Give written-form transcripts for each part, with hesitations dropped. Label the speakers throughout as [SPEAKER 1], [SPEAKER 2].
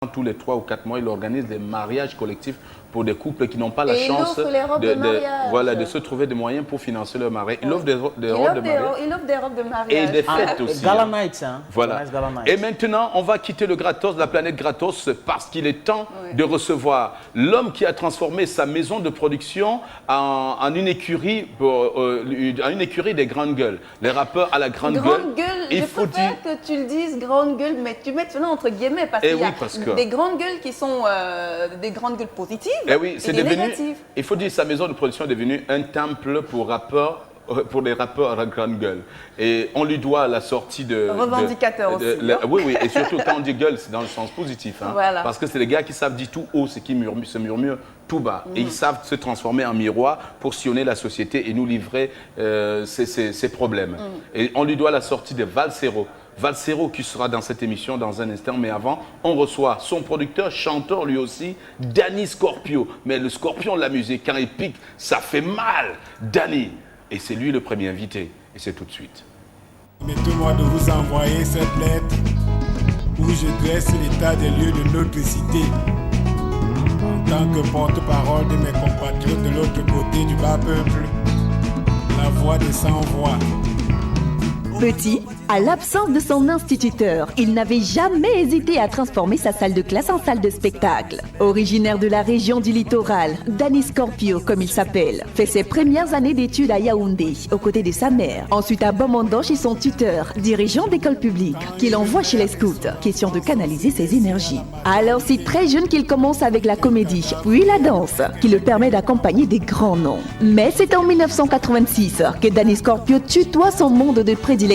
[SPEAKER 1] tous les 3 ou 4 mois, il organise des mariages collectifs pour des couples qui n'ont pas la chance de se trouver des moyens pour financer leur mariage. Il offre des robes de mariage.
[SPEAKER 2] Il offre des robes de mariage.
[SPEAKER 1] Et des fêtes aussi.
[SPEAKER 3] Gala Nights, hein.
[SPEAKER 1] Voilà. Et maintenant, on va quitter le Gratos, la planète Gratos, parce qu'il est temps de recevoir l'homme qui a transformé sa maison de production en une écurie, des grandes gueules. Les rappeurs à la grande gueule.
[SPEAKER 2] Je préfère que tu le dises grande gueule, mais tu mets cela entre guillemets, parce qu'il y a des grandes gueules qui sont des grandes gueules positives.
[SPEAKER 1] Et oui, c'est devenu,
[SPEAKER 2] négatives.
[SPEAKER 1] il faut dire, sa maison de production est devenue un temple pour les rappeurs à la grande gueule. Et on lui doit la sortie de...
[SPEAKER 2] Revendicateur aussi.
[SPEAKER 1] Oui, et surtout quand on dit gueule, c'est dans le sens positif. Hein,
[SPEAKER 2] voilà.
[SPEAKER 1] Parce que c'est les gars qui savent dire tout haut, ce qui se murmure tout bas. Et ils savent se transformer en miroir pour sillonner la société et nous livrer ces problèmes. Et on lui doit la sortie de Valsero. Valsero qui sera dans cette émission dans un instant, mais avant, on reçoit son producteur, chanteur lui aussi, Danny Scorpio. Mais le scorpion de la musique, quand il pique, ça fait mal. Danny, et c'est lui le premier invité, et c'est tout de suite.
[SPEAKER 4] Permettez-moi de vous envoyer cette lettre où je dresse l'état des lieux de notre cité. En tant que porte-parole de mes compatriotes de l'autre côté du bas peuple, la voix des sans-voix.
[SPEAKER 5] Petit, à l'absence de son instituteur, il n'avait jamais hésité à transformer sa salle de classe en salle de spectacle. Originaire de la région du littoral, Danny Scorpio, comme il s'appelle, fait ses premières années d'études à Yaoundé, aux côtés de sa mère. Ensuite à Bamando chez son tuteur, dirigeant d'école publique, qu'il envoie chez les scouts, question de canaliser ses énergies. Alors c'est très jeune qu'il commence avec la comédie, puis la danse, qui le permet d'accompagner des grands noms. Mais c'est en 1986 que Danny Scorpio tutoie son monde de prédilection,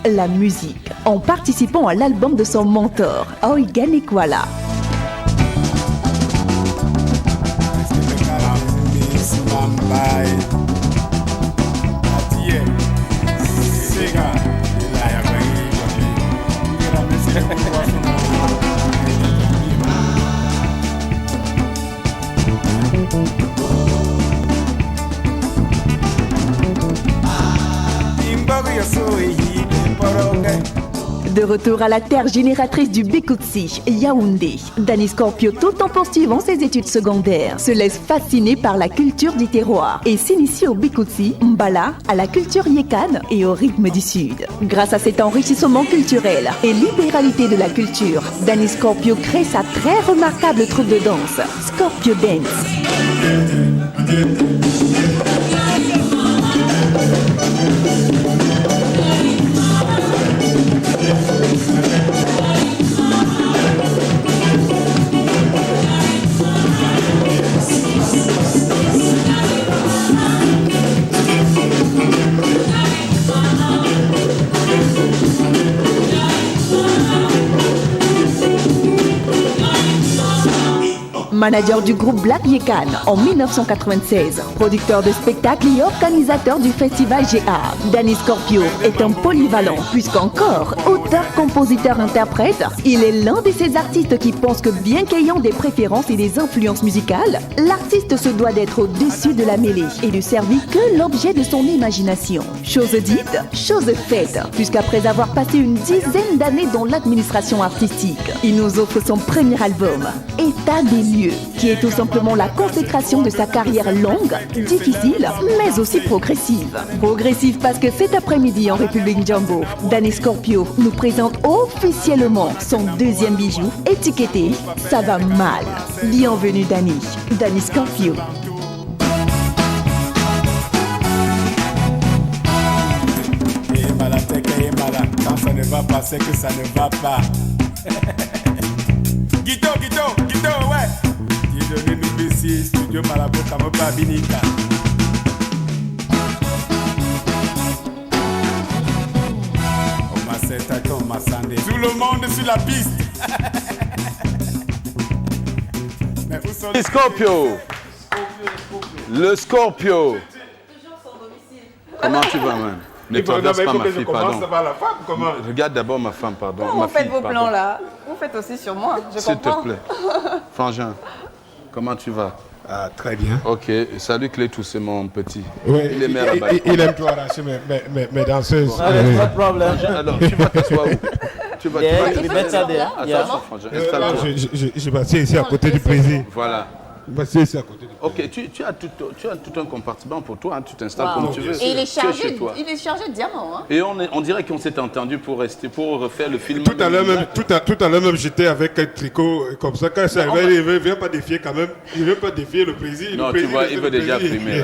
[SPEAKER 5] la musique, en participant à l'album de son mentor, Oigan Ekwala. De retour à la terre génératrice du Bikutsi, Yaoundé, Danny Scorpio, tout en poursuivant ses études secondaires, se laisse fasciner par la culture du terroir et s'initie au Bikutsi, Mbala, à la culture Yekan et au rythme du Sud. Grâce à cet enrichissement culturel et libéralité de la culture, Danny Scorpio crée sa très remarquable troupe de danse, Scorpio Dance. Manager du groupe Black Yekan en 1996, producteur de spectacles et organisateur du festival GA, Danny Scorpio est un polyvalent puisqu'encore auteur, compositeur, interprète, il est l'un de ces artistes qui pensent que bien qu'ayant des préférences et des influences musicales, l'artiste se doit d'être au-dessus de la mêlée et de servir que l'objet de son imagination. Chose dite, chose faite, puisqu'après avoir passé une dizaine d'années dans l'administration artistique, il nous offre son premier album, État des lieux, qui est tout simplement la consécration de sa carrière longue, difficile, mais aussi progressive. Progressive parce que cet après-midi en République Jambo, Danny Scorpio nous présente officiellement son deuxième bijou, étiqueté « Ça va mal ». Bienvenue Danny Scorpio.
[SPEAKER 4] Quand ça ne va pas, c'est que ça ne va pas. Guito, ouais. Dis-le nous ici, studio Malabo, Kamoba, Binika. On m'a set à ton massandé. Tout le monde sur la piste. Mais où sont les
[SPEAKER 1] Scorpio? Le Scorpio. Comment tu vas, man? Ne traverse pas ma fille, pardon. Regarde d'abord ma femme, pardon.
[SPEAKER 2] Vous faites vos plans là. Vous faites aussi sur moi, je comprends.
[SPEAKER 1] S'il te plaît. Frangin, comment tu vas?
[SPEAKER 4] Ah, très bien.
[SPEAKER 1] Ok, salut Clétou, c'est mon petit.
[SPEAKER 4] Oui,
[SPEAKER 1] il est mère à
[SPEAKER 4] il aime tout arracher mes danseuses.
[SPEAKER 3] Pas de problème.
[SPEAKER 1] Alors, tu vas t'asseoir où? Tu vas
[SPEAKER 3] je
[SPEAKER 4] vais passer ici à côté du président.
[SPEAKER 1] Voilà.
[SPEAKER 4] Ici à côté.
[SPEAKER 1] Ok, tu as tout un compartiment pour toi, hein, tu t'installes comme tu veux.
[SPEAKER 2] Et il est chargé de diamants. Hein.
[SPEAKER 1] Et on dirait qu'on s'est entendu pour refaire le film.
[SPEAKER 4] Tout à l'heure même, j'étais avec un tricot comme ça. Quand ça arrive, il ne vient pas défier quand même. Il ne veut pas défier le président.
[SPEAKER 1] Non, tu vois, il veut déjà filmer.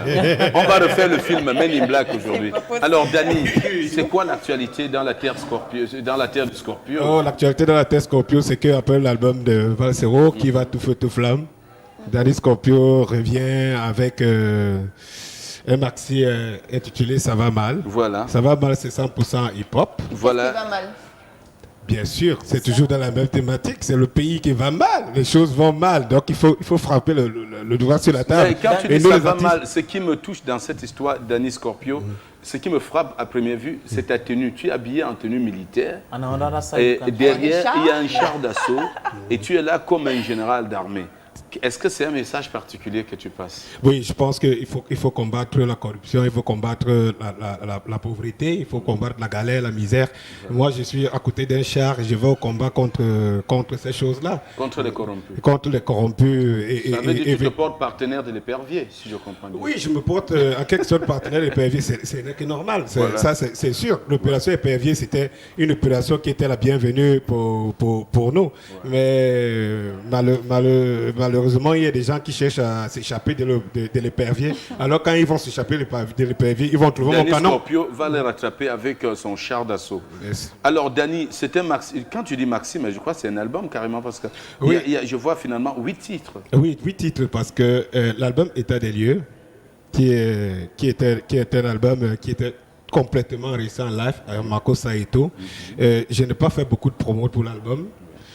[SPEAKER 1] On va refaire le film Men in Black aujourd'hui. Alors, Danny, c'est quoi l'actualité dans la terre du Scorpio?
[SPEAKER 4] Oh, l'actualité dans la terre Scorpio, c'est qu'après l'album de Valsero qui va tout feu, tout flamme, Danny Scorpio revient avec un maxi intitulé Ça va mal.
[SPEAKER 1] Voilà.
[SPEAKER 4] Ça va mal, c'est 100% hip-hop.
[SPEAKER 1] Voilà.
[SPEAKER 2] Ça va mal.
[SPEAKER 4] Bien sûr, c'est toujours dans la même thématique. C'est le pays qui va mal. Les choses vont mal. Donc il faut frapper le doigt sur la table.
[SPEAKER 1] Mais quand tu dis ça va mal, ce qui me touche dans cette histoire Danny Scorpio, ce qui me frappe à première vue, c'est ta tenue. Tu es habillé en tenue militaire. Et derrière, il y a un char d'assaut. Et tu es là comme un général d'armée. Est-ce que c'est un message particulier que tu passes?
[SPEAKER 4] Oui, je pense qu'il faut combattre la corruption, il faut combattre la pauvreté, il faut combattre la galère, la misère. Moi, je suis à côté d'un char et je vais au combat contre ces choses-là.
[SPEAKER 1] Contre les corrompus.
[SPEAKER 4] Contre les corrompus.
[SPEAKER 1] Ça veut dire que tu te portes partenaire de l'épervier, si je comprends bien.
[SPEAKER 4] Oui, je me porte en quelque sorte partenaire de l'épervier, c'est normal.
[SPEAKER 1] Voilà.
[SPEAKER 4] Ça, c'est sûr. L'opération épervier, c'était une opération qui était la bienvenue pour nous. Ouais. Mais malheureusement, il y a des gens qui cherchent à s'échapper de l'épervier. Alors quand ils vont s'échapper de l'épervier, ils vont trouver mon canon.
[SPEAKER 1] Scorpio va les rattraper avec son char d'assaut. Yes. Alors Danny, quand tu dis Maxime, je crois que c'est un album carrément parce que oui. Je vois finalement 8 titres.
[SPEAKER 4] Oui, 8 titres parce que l'album État des lieux, qui est un album qui était complètement récent en live avec Marco Saito. Je n'ai pas fait beaucoup de promos pour l'album.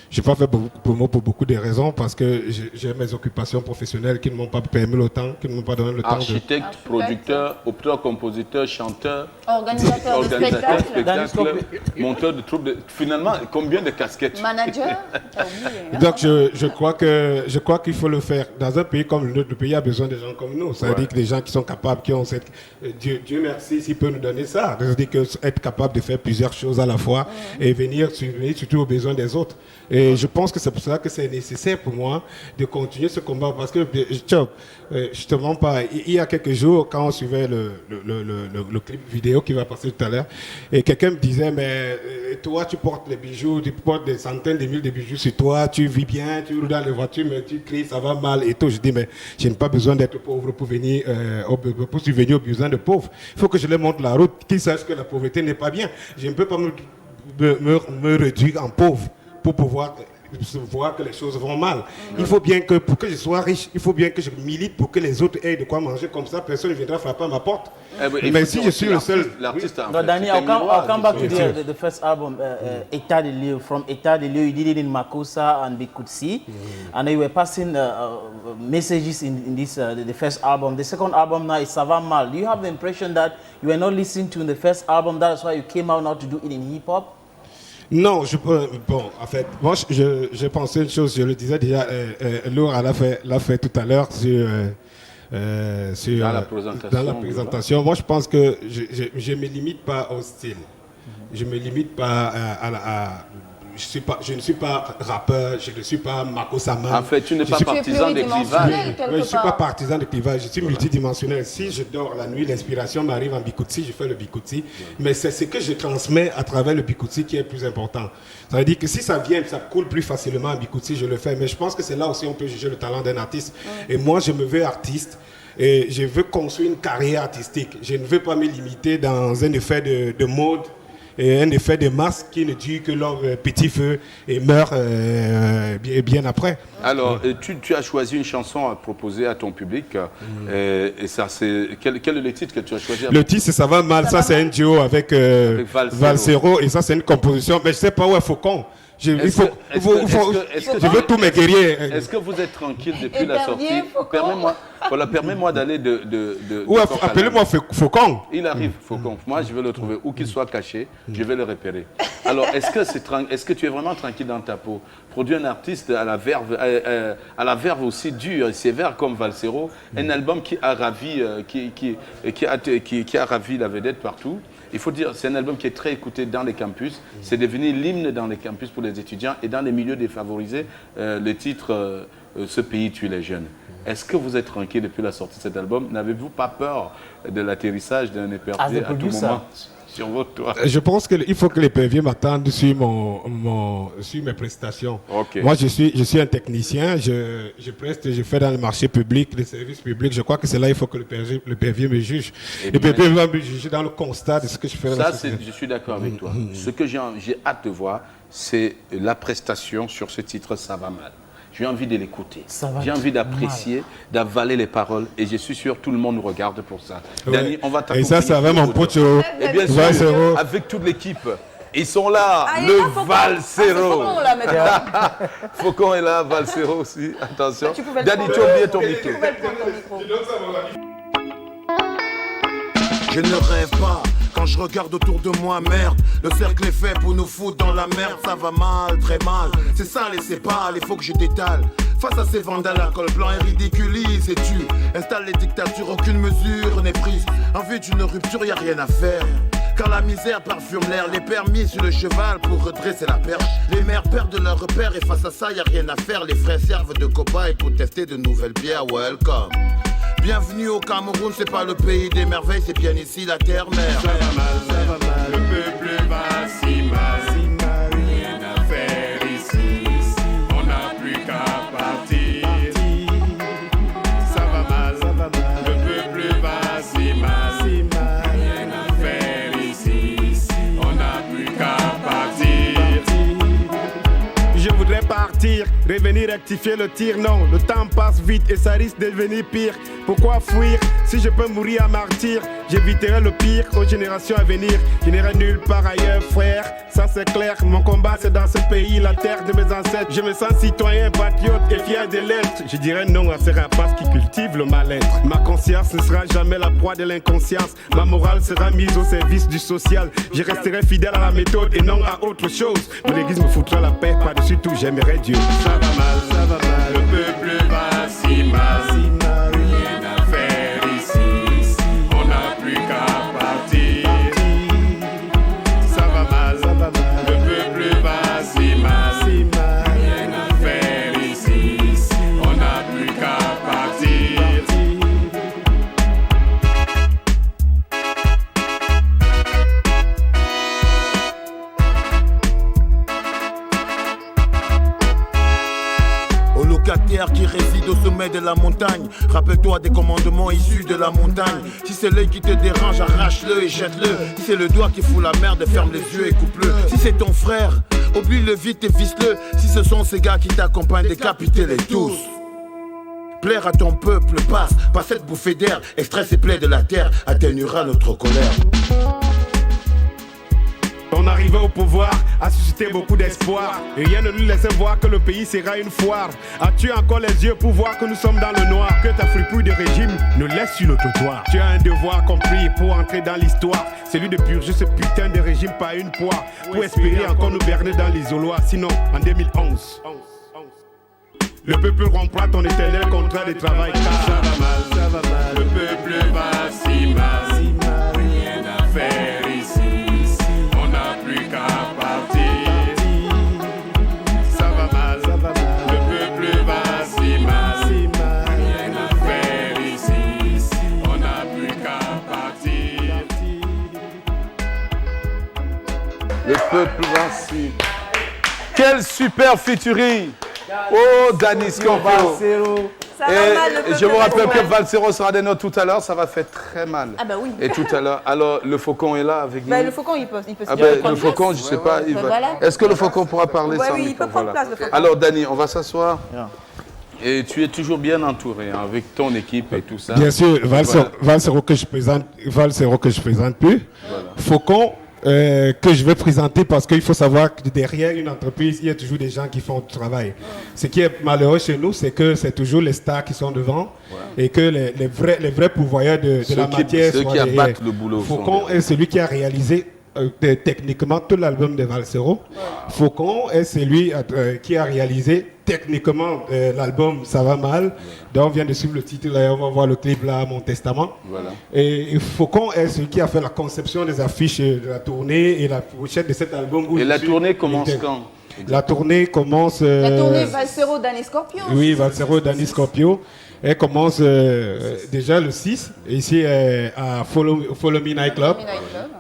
[SPEAKER 4] Je n'ai pas fait beaucoup de promos pour beaucoup de raisons parce que j'ai mes occupations professionnelles qui ne m'ont pas permis le temps, qui ne m'ont pas donné le temps.
[SPEAKER 1] Architecte, producteur, auteur, compositeur, chanteur,
[SPEAKER 2] organisateur de
[SPEAKER 1] spectacle, monteur de troupes. Finalement, combien de casquettes?
[SPEAKER 2] Manager.
[SPEAKER 4] Donc je crois qu'il faut le faire. Dans un pays comme le nôtre, le pays a besoin de gens comme nous. Ça veut dire que des gens qui sont capables, qui ont cette... Dieu merci s'il peut nous donner ça. Ça veut dire être capable de faire plusieurs choses à la fois et venir surtout aux besoins des autres. Et je pense que c'est pour ça que c'est nécessaire pour moi de continuer ce combat parce que je te mens pas. Il y a quelques jours, quand on suivait le clip vidéo qui va passer tout à l'heure, et quelqu'un me disait mais toi tu portes les bijoux, tu portes des centaines de mille de bijoux sur toi, tu vis bien, tu roules dans les voitures, mais tu cries ça va mal et tout. Je dis mais je n'ai pas besoin d'être pauvre pour venir pour subvenir aux besoins de pauvres. Il faut que je leur montre la route, qu'ils sachent que la pauvreté n'est pas bien. Je ne peux pas me réduire en pauvre pour pouvoir voir que les choses vont mal. Il faut bien que, pour que je sois riche, il faut bien que je milite pour que les autres aient de quoi manger. Comme ça, personne ne viendra frapper à ma porte. Mais si je suis le seul...
[SPEAKER 1] L'artiste
[SPEAKER 3] No, Danny, I'll come back to the first album, État des lieux. From État des lieux, you did it in Makossa and Bikutsi. And you were passing messages in this, the first album. The second album now is Ça va mal. Do you have the impression that you were not listening to in the first album, that's why you came out now to do it in hip-hop?
[SPEAKER 4] Non, en fait, moi, je pensais une chose, je le disais déjà, Laura l'a fait tout à l'heure dans la présentation. Moi, je pense que je ne me limite pas au style. Je ne me limite pas je ne suis pas rappeur, je ne suis pas Marco Saman.
[SPEAKER 1] En fait, tu n'es pas partisan des clivages.
[SPEAKER 4] Je ne suis pas partisan des clivages, je suis multidimensionnel. Si je dors la nuit, l'inspiration m'arrive en Bikutsi, je fais le Bikutsi. Mais c'est ce que je transmets à travers le Bikutsi qui est le plus important. Ça veut dire que si ça vient, ça coule plus facilement en Bikutsi, je le fais. Mais je pense que c'est là aussi on peut juger le talent d'un artiste. Et moi, je me veux artiste. Et je veux construire une carrière artistique. Je ne veux pas me limiter dans un effet de mode et un effet de masse qui ne dure que leur petit feu et meurt bien après.
[SPEAKER 1] Alors, tu as choisi une chanson à proposer à ton public. Et ça, c'est quel est le titre que tu as choisi? Le
[SPEAKER 4] titre, c'est Ça va mal. Ça, c'est un duo avec Valsero. Et ça, c'est une composition. Mais je ne sais pas où est Faucon. Je veux tous mes guerriers.
[SPEAKER 1] Est-ce que vous êtes tranquille depuis la sortie? Permets-moi d'aller de
[SPEAKER 4] appelez-moi Faucon.
[SPEAKER 1] Il arrive, Faucon. Moi, je vais le trouver. Où qu'il soit caché, je vais le repérer. Alors, est-ce que tu es vraiment tranquille dans ta peau? Produire un artiste à la verve aussi dure et sévère comme Valsero, un album qui a ravi, qui a ravi la vedette partout. Il faut dire, c'est un album qui est très écouté dans les campus. C'est devenu l'hymne dans les campus pour les étudiants et dans les milieux défavorisés. Le titre Ce pays tue les jeunes. Est-ce que vous êtes tranquille depuis la sortie de cet album? N'avez-vous pas peur de l'atterrissage d'un épervier à tout moment sur votre toit?
[SPEAKER 4] Je pense qu'il faut que l'épervier m'attende sur mes prestations.
[SPEAKER 1] Okay.
[SPEAKER 4] Moi, je suis un technicien, je fais dans le marché public, les services publics. Je crois que c'est là il faut que l'épervier me juge. L'épervier va me juger dans le constat de ce que je fais.
[SPEAKER 1] Je suis d'accord avec toi. Ce que j'ai hâte de voir, c'est la prestation sur ce titre « Ça va mal ». J'ai envie de l'écouter. J'ai envie d'apprécier, d'avaler les paroles. Et je suis sûr que tout le monde nous regarde pour ça. Ouais. Dani, on va t'accompagner.
[SPEAKER 4] Et ça, c'est avec mon pote.
[SPEAKER 1] Et bien sûr, avec toute l'équipe. Ils sont là. Le Valsero. Faucon est là, Valsero aussi. Attention. Dani, tu as oublié ton micro.
[SPEAKER 6] Je ne rêve pas. Quand je regarde autour de moi, merde, le cercle est fait pour nous foutre dans la merde, ça va mal, très mal. C'est ça, laissez pas, il faut que je détale. Face à ces vandales à col blanc et ridiculise et tu installe les dictatures, aucune mesure n'est prise. En vue d'une rupture, y a rien à faire. Car la misère parfume l'air, les pères mis sur le cheval pour redresser la perche. Les mères perdent leur repère et face à ça, y a rien à faire. Les frères servent de cobayes pour tester de nouvelles bières, welcome. Bienvenue au Cameroun, c'est pas le pays des merveilles, c'est bien ici la terre-mère.
[SPEAKER 7] Ça va mal, le peuple va si mal, rien à faire ici, on n'a plus qu'à partir. Ça va mal, le peuple va si mal, rien à faire ici, on n'a plus qu'à partir.
[SPEAKER 8] Je voudrais partir, revenir rectifier le tir, non, le temps passe vite et ça risque de devenir pire. Pourquoi fuir? Si je peux mourir à martyr, j'éviterai le pire aux générations à venir. Je n'irai nulle part ailleurs, frère. Ça c'est clair, mon combat c'est dans ce pays, la terre de mes ancêtres. Je me sens citoyen, patriote et fier de l'être. Je dirais non à ces rapaces qui cultivent le mal-être. Ma conscience ne sera jamais la proie de l'inconscience. Ma morale sera mise au service du social. Je resterai fidèle à la méthode et non à autre chose. Mon église me foutra la paix, par-dessus tout j'aimerais Dieu.
[SPEAKER 7] Ça va mal, le peuple va si mal.
[SPEAKER 6] Qui réside au sommet de la montagne. Rappelle-toi des commandements issus de la montagne. Si c'est l'œil qui te dérange, arrache-le et jette-le. Si c'est le doigt qui fout la merde, ferme les yeux et coupe-le. Si c'est ton frère, oublie-le vite et visse-le. Si ce sont ces gars qui t'accompagnent, décapitez-les tous. Plaire à ton peuple passe, pas cette bouffée d'air. Extrait ces plaies de la terre, atténuera notre colère.
[SPEAKER 8] On arrivait au pouvoir a suscité beaucoup d'espoir. Et rien ne nous laissait voir que le pays sera une foire. As-tu encore les yeux pour voir que nous sommes dans le noir? Que ta fripouille de régime nous laisse sur le trottoir. Tu as un devoir compris pour entrer dans l'histoire. Celui de purger ce putain de régime par une poire. Pour espérer encore nous berner dans l'isoloir. Sinon, en 2011 le peuple rompra ton éternel contrat de travail. Car
[SPEAKER 7] ça va mal, le peuple va si mal, rien à faire ici, on n'a plus qu'à partir. Ça va mal, le peuple va si mal, rien à faire ici, on n'a plus qu'à partir.
[SPEAKER 1] Le peuple va si... Quel super featuring! Oh, Dani Scorpio. Et je vous rappelle que Valsero sera des notes tout à l'heure, ça va faire très mal.
[SPEAKER 2] Ah bah oui.
[SPEAKER 1] Et tout à l'heure, alors le Faucon est là avec nous.
[SPEAKER 2] Le Faucon, il peut
[SPEAKER 1] le Faucon, je ne sais pas. Voilà. Est-ce que le Faucon pourra parler sans
[SPEAKER 2] oui, il peut prendre place, le Faucon.
[SPEAKER 1] Alors Dani, on va s'asseoir. Yeah. Et tu es toujours bien entouré hein, avec ton équipe et tout ça.
[SPEAKER 4] Bien sûr, Valsero que je présente plus. Voilà. Faucon. Que je vais présenter parce qu'il faut savoir que derrière une entreprise, il y a toujours des gens qui font du travail. Ce qui est malheureux chez nous, c'est que c'est toujours les stars qui sont devant et que les vrais pourvoyeurs de la matière
[SPEAKER 1] sont derrière. Ceux qui abattent le boulot.
[SPEAKER 4] Faucon est celui qui a réalisé techniquement tout l'album de Valsero. Faucon est celui qui a réalisé techniquement l'album Ça va mal. Donc on vient de suivre le titre, là, on va voir le clip là, Mon Testament. Voilà. Et Faucon est celui qui a fait la conception des affiches de la tournée et la pochette de cet album.
[SPEAKER 1] Et la tournée commence quand?
[SPEAKER 4] La tournée commence...
[SPEAKER 2] La tournée Valsero Danny Scorpio.
[SPEAKER 4] Oui, Valsero Danny Scorpio. Elle commence déjà le 6, ici à Follow Me Night Club.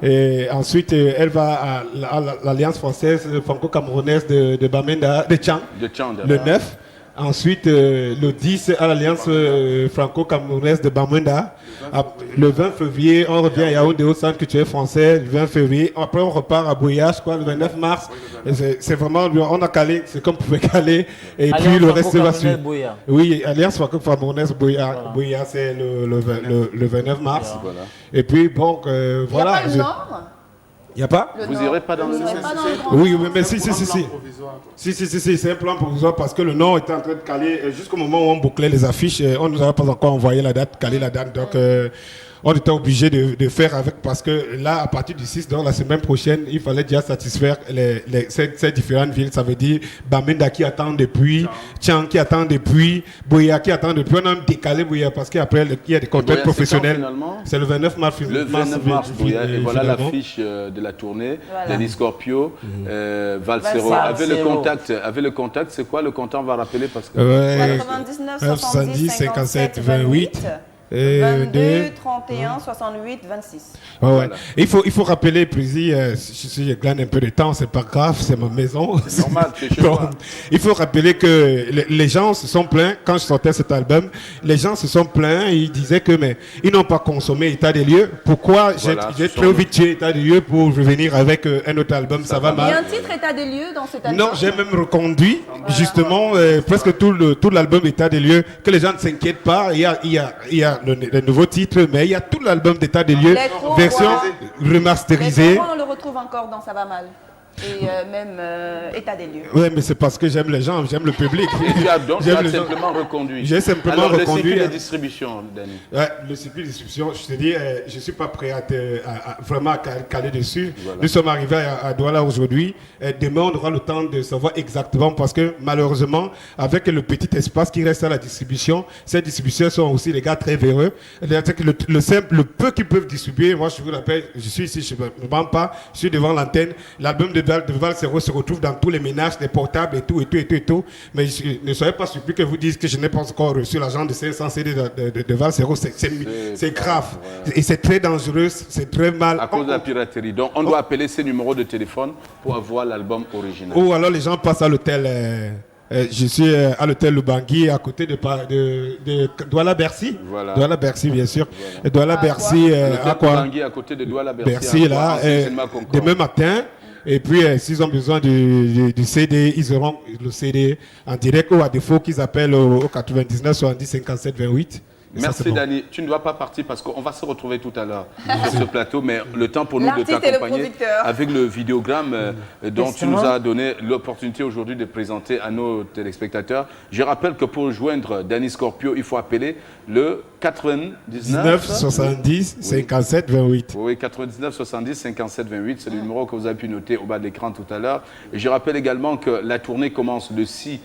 [SPEAKER 4] Et ensuite, elle va à l'Alliance française franco-camerounaise de Bamenda, de Tchang, le 9. Ensuite, le 10 à l'Alliance franco-camerounaise de Bamenda. Le 20 février, on revient à Yaoundé au centre culturel français. Le 20 février, après on repart à Bouillage, le 29 mars. C'est vraiment, on a calé, c'est comme on pouvait caler. Et Alliance puis le reste va suivre. Oui, Alliance franco-camerounaise Bouillage, c'est le 29 mars. Voilà. Et puis bon, voilà.
[SPEAKER 2] Il n'y a pas le Nord?
[SPEAKER 4] Il n'y a pas?
[SPEAKER 1] Vous n'irez pas dans le Nord?
[SPEAKER 4] Oui, mais si. Si, c'est un plan provisoire parce que le Nord était en train de caler. Jusqu'au moment où on bouclait les affiches, on ne nous avait pas encore envoyé la date, calé la date. Donc, on était obligé de faire avec parce que là, à partir du 6, donc la semaine prochaine, il fallait déjà satisfaire ces différentes villes. Ça veut dire Bamenda qui attend depuis, Tchang qui attend depuis, Boya qui attend depuis. On a décalé Boya parce qu'après, il y a des contrats professionnels.
[SPEAKER 1] C'est
[SPEAKER 4] le 29 mars.
[SPEAKER 1] Le 29 mars, Boya. Et voilà l'affiche de la tournée. Danny Scorpio, Valsero. Avec le contact, c'est quoi le contact? On va rappeler parce que...
[SPEAKER 2] 99, 70, 57, 28. 22, 31, 68, 26.
[SPEAKER 4] Ouais. Il faut rappeler, Président, si je glane un peu de temps, c'est pas grave, c'est ma maison.
[SPEAKER 1] C'est normal, c'est chez moi.
[SPEAKER 4] Il faut rappeler que les gens se sont plaints, quand je sortais cet album, les gens se sont plaints, ils disaient que mais ils n'ont pas consommé État des lieux. Pourquoi j'ai trop vite tué État des lieux pour revenir avec un autre album, ça va mal.
[SPEAKER 2] Il y a un titre État des lieux dans cet album?
[SPEAKER 4] Non, j'ai même reconduit, justement, presque tout l'album État des lieux, que les gens ne s'inquiètent pas, il y a le nouveau titre, mais il y a tout l'album d'État des lieux, version remasterisée.
[SPEAKER 2] Mais on le retrouve encore dans Ça va mal. Et même État des lieux.
[SPEAKER 4] Oui, mais c'est parce que j'aime les gens, j'aime le public.
[SPEAKER 1] Et tu as simplement reconduit.
[SPEAKER 4] J'ai simplement reconduit.
[SPEAKER 1] Le circuit de distribution, Danny.
[SPEAKER 4] Ouais, le circuit de distribution, je te dis, je ne suis pas prêt à vraiment caler dessus. Voilà. Nous sommes arrivés à Douala aujourd'hui. Demain, on aura le temps de savoir exactement parce que malheureusement, avec le petit espace qui reste à la distribution, ces distributeurs sont aussi des gars très véreux. Le peu qu'ils peuvent distribuer, moi je vous rappelle, je suis ici, je ne me mens pas, je suis devant l'antenne. L'album de Valsero se retrouve dans tous les ménages, des portables et tout. Mais ne soyez pas surpris que vous disiez que je n'ai pas encore reçu l'argent de 500 CD de Valsero. C'est grave. Ouais. Et c'est très dangereux, c'est très mal.
[SPEAKER 1] À cause de la piraterie. Donc on doit appeler ces numéros de téléphone pour avoir l'album original.
[SPEAKER 4] Ou alors les gens passent à l'hôtel. Je suis à l'hôtel Lubangui à côté de Douala Bercy. Voilà. Douala Bercy, bien sûr. Voilà. Douala Bercy, à quoi?
[SPEAKER 1] Lubangui à côté de Douala Bercy.
[SPEAKER 4] Bercy, là. Demain matin. Et puis, s'ils ont besoin du CD, ils auront le CD en direct ou à défaut qu'ils appellent au 99 70 57 28.
[SPEAKER 1] Merci Danny. Tu ne dois pas partir parce qu'on va se retrouver tout à l'heure sur ce plateau, mais le temps pour nous de t'accompagner avec le vidéogramme dont tu nous as donné l'opportunité aujourd'hui de présenter à nos téléspectateurs. Je rappelle que pour joindre Danny Scorpio, il faut appeler le 99
[SPEAKER 4] 70 57 28.
[SPEAKER 1] Oui, 99 70 57 28, c'est le numéro que vous avez pu noter au bas de l'écran tout à l'heure. Et je rappelle également que la tournée commence le 6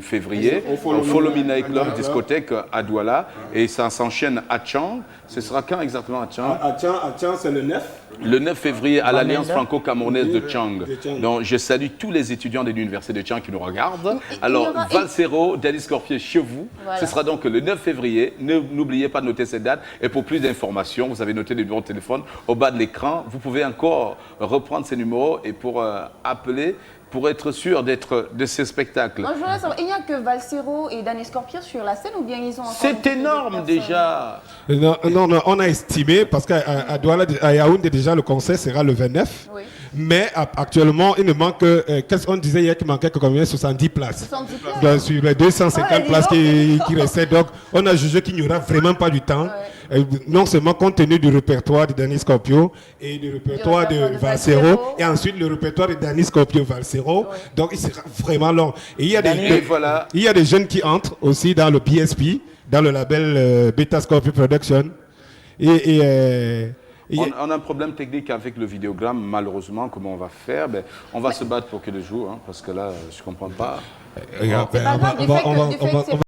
[SPEAKER 1] février au Follow Me Night Club discothèque à Douala et ça s'enchaîne à Tchang. Ce sera quand exactement à Tchang?
[SPEAKER 4] À Tchang, c'est le 9.
[SPEAKER 1] Le 9 février à l'Alliance franco-camerounaise de Tchang. Donc je salue tous les étudiants de l'université de Tchang qui nous regardent. Alors Valsero, Danny Scorpio chez vous. Voilà. Ce sera donc le 9 février. N'oubliez pas de noter cette date. Et pour plus d'informations, vous avez noté les numéros de téléphone au bas de l'écran. Vous pouvez encore reprendre ces numéros et pour appeler pour être sûr de ces spectacles.
[SPEAKER 2] Je voudrais savoir, il n'y a que Valsero et Danny Scorpio sur la scène ou bien ils ont encore...
[SPEAKER 1] C'est énorme déjà.
[SPEAKER 4] Non, on a estimé, parce qu'à Douala, à Yaoundé déjà le concert sera le 29. Oui. Mais actuellement, il ne manque, qu'est-ce qu'on disait hier qu'il manquait que combien 70 places. 70 places. Donc, sur les 250 places qui restaient. Donc, on a jugé qu'il n'y aura vraiment pas du temps. Ouais. Non seulement compte tenu du répertoire de Danny Scorpio et du répertoire de Valsero, et ensuite le répertoire de Danny Scorpio Valsero. Ouais. Donc, il sera vraiment long. Et il y a des jeunes qui entrent aussi dans le BSP, dans le label Beta Scorpio Production.
[SPEAKER 1] On a un problème technique avec le vidéogramme, malheureusement. Comment on va faire? On va se battre pour qu'il le joue, hein, parce que là, je ne comprends pas.
[SPEAKER 2] C'est pas grave, du fait que